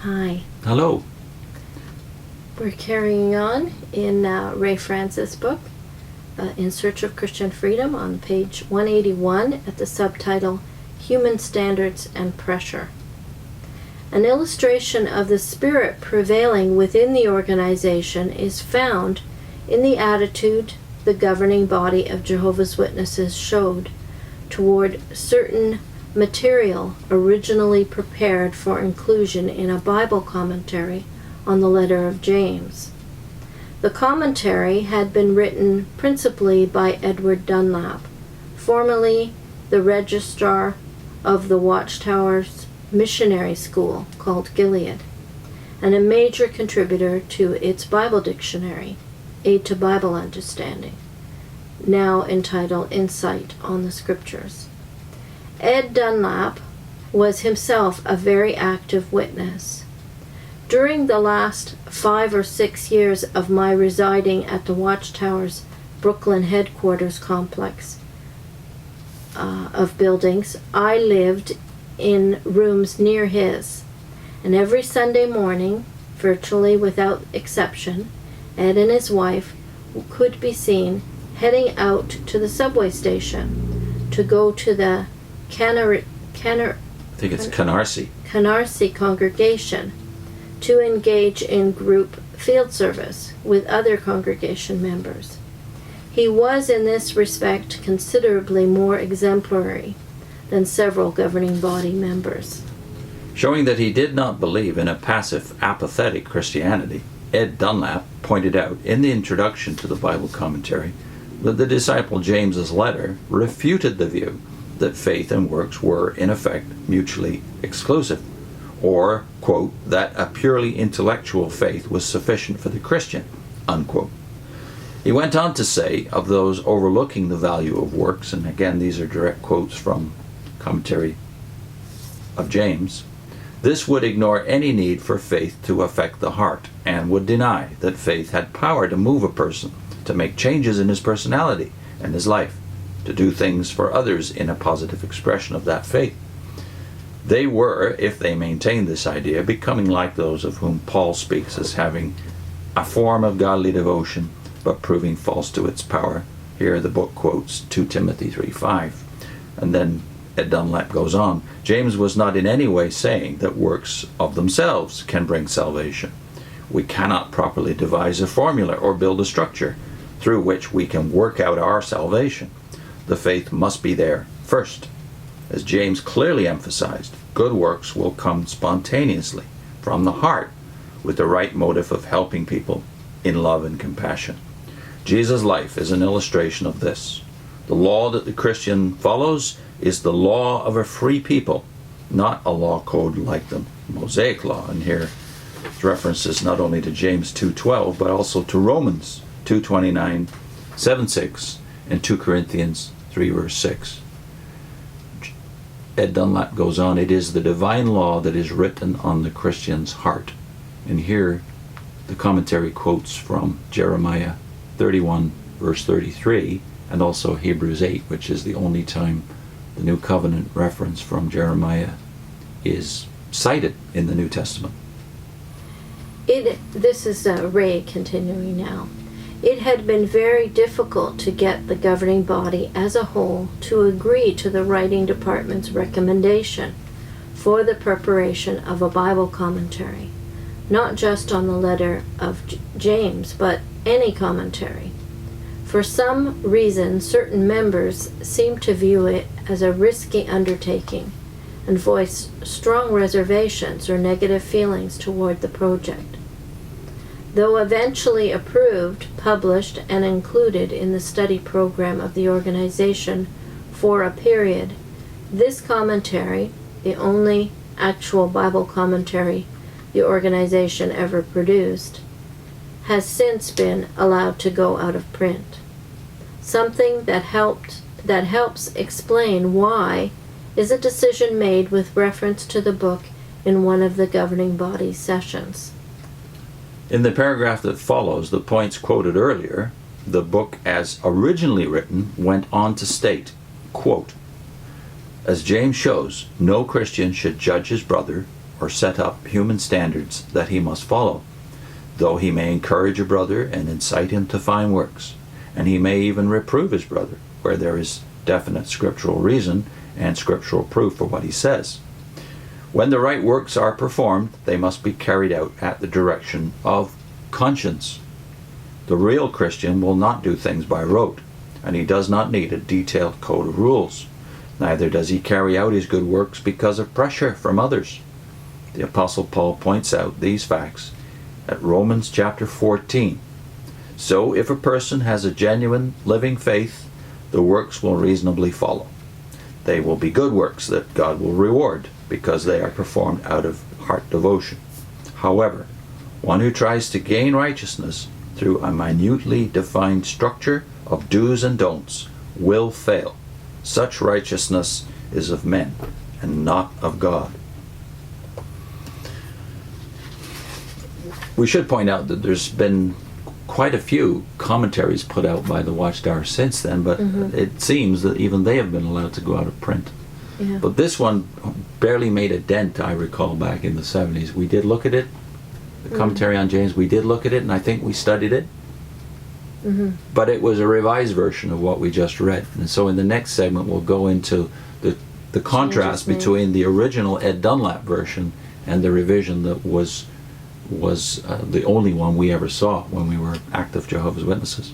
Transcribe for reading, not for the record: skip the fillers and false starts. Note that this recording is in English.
Hi. Hello. We're carrying on in Ray Francis' book, In Search of Christian Freedom, on page 181 at the subtitle, Human Standards and Pressure. An illustration of the spirit prevailing within the organization is found in the attitude the governing body of Jehovah's Witnesses showed toward certain material originally prepared for inclusion in a Bible commentary on the letter of James. The commentary had been written principally by Edward Dunlap, formerly the registrar of the Watchtower's missionary school called Gilead, and a major contributor to its Bible dictionary, Aid to Bible Understanding, now entitled Insight on the Scriptures. Ed Dunlap was himself a very active witness. During the last 5 or 6 years of my residing at the Watchtower's Brooklyn headquarters complex of buildings, I lived in rooms near his, and every Sunday morning, virtually without exception, Ed and his wife could be seen heading out to the subway station to go to the Canarsie congregation to engage in group field service with other congregation members. He was in this respect considerably more exemplary than several governing body members. Showing that he did not believe in a passive, apathetic Christianity, Ed Dunlap pointed out in the introduction to the Bible commentary that the disciple James's letter refuted the view that faith and works were, in effect, mutually exclusive, or, quote, that a purely intellectual faith was sufficient for the Christian, unquote. He went on to say of those overlooking the value of works, and again these are direct quotes from commentary of James, this would ignore any need for faith to affect the heart, and would deny that faith had power to move a person, to make changes in his personality and his life, to do things for others in a positive expression of that faith. They were, if they maintained this idea, becoming like those of whom Paul speaks as having a form of godly devotion, but proving false to its power. Here the book quotes 2 Timothy 3:5. And then Ed Dunlap goes on, James was not in any way saying that works of themselves can bring salvation. We cannot properly devise a formula or build a structure through which we can work out our salvation. The faith must be there first. As James clearly emphasized, good works will come spontaneously from the heart with the right motive of helping people in love and compassion. Jesus' life is an illustration of this. The law that the Christian follows is the law of a free people, not a law code like the Mosaic law. And here references not only to James 2:12, but also to Romans 2:29, 7:6, and 2 Corinthians 3 verse 6. Ed Dunlap goes on, it is the divine law that is written on the Christian's heart. And here the commentary quotes from Jeremiah 31 verse 33 and also Hebrews 8, which is the only time the New Covenant reference from Jeremiah is cited in the New Testament. This is Ray continuing now. It had been very difficult to get the governing body as a whole to agree to the writing department's recommendation for the preparation of a Bible commentary, not just on the letter of James, but any commentary. For some reason, certain members seemed to view it as a risky undertaking and voiced strong reservations or negative feelings toward the project. Though eventually approved, published, and included in the study program of the organization for a period, this commentary, the only actual Bible commentary the organization ever produced, has since been allowed to go out of print. Something that helps explain why is a decision made with reference to the book in one of the governing body's sessions. In the paragraph that follows the points quoted earlier, the book as originally written went on to state, quote, As James shows, no Christian should judge his brother or set up human standards that he must follow, though he may encourage a brother and incite him to fine works, and he may even reprove his brother where there is definite scriptural reason and scriptural proof for what he says. When the right works are performed, they must be carried out at the direction of conscience. The real Christian will not do things by rote, and he does not need a detailed code of rules. Neither does he carry out his good works because of pressure from others. The Apostle Paul points out these facts at Romans chapter 14. So if a person has a genuine living faith, the works will reasonably follow. They will be good works that God will reward because they are performed out of heart devotion. However, one who tries to gain righteousness through a minutely defined structure of do's and don'ts will fail. Such righteousness is of men and not of God. We should point out that there's been quite a few commentaries put out by the Watchtower since then, but it seems that even they have been allowed to go out of print. Yeah. But this one barely made a dent, I recall, back in the 70s. We did look at it, the commentary on James, we did look at it, and I think we studied it. But it was a revised version of what we just read. And so in the next segment, we'll go into the contrast made. between the original Ed Dunlap version and the revision that was the only one we ever saw when we were active Jehovah's Witnesses.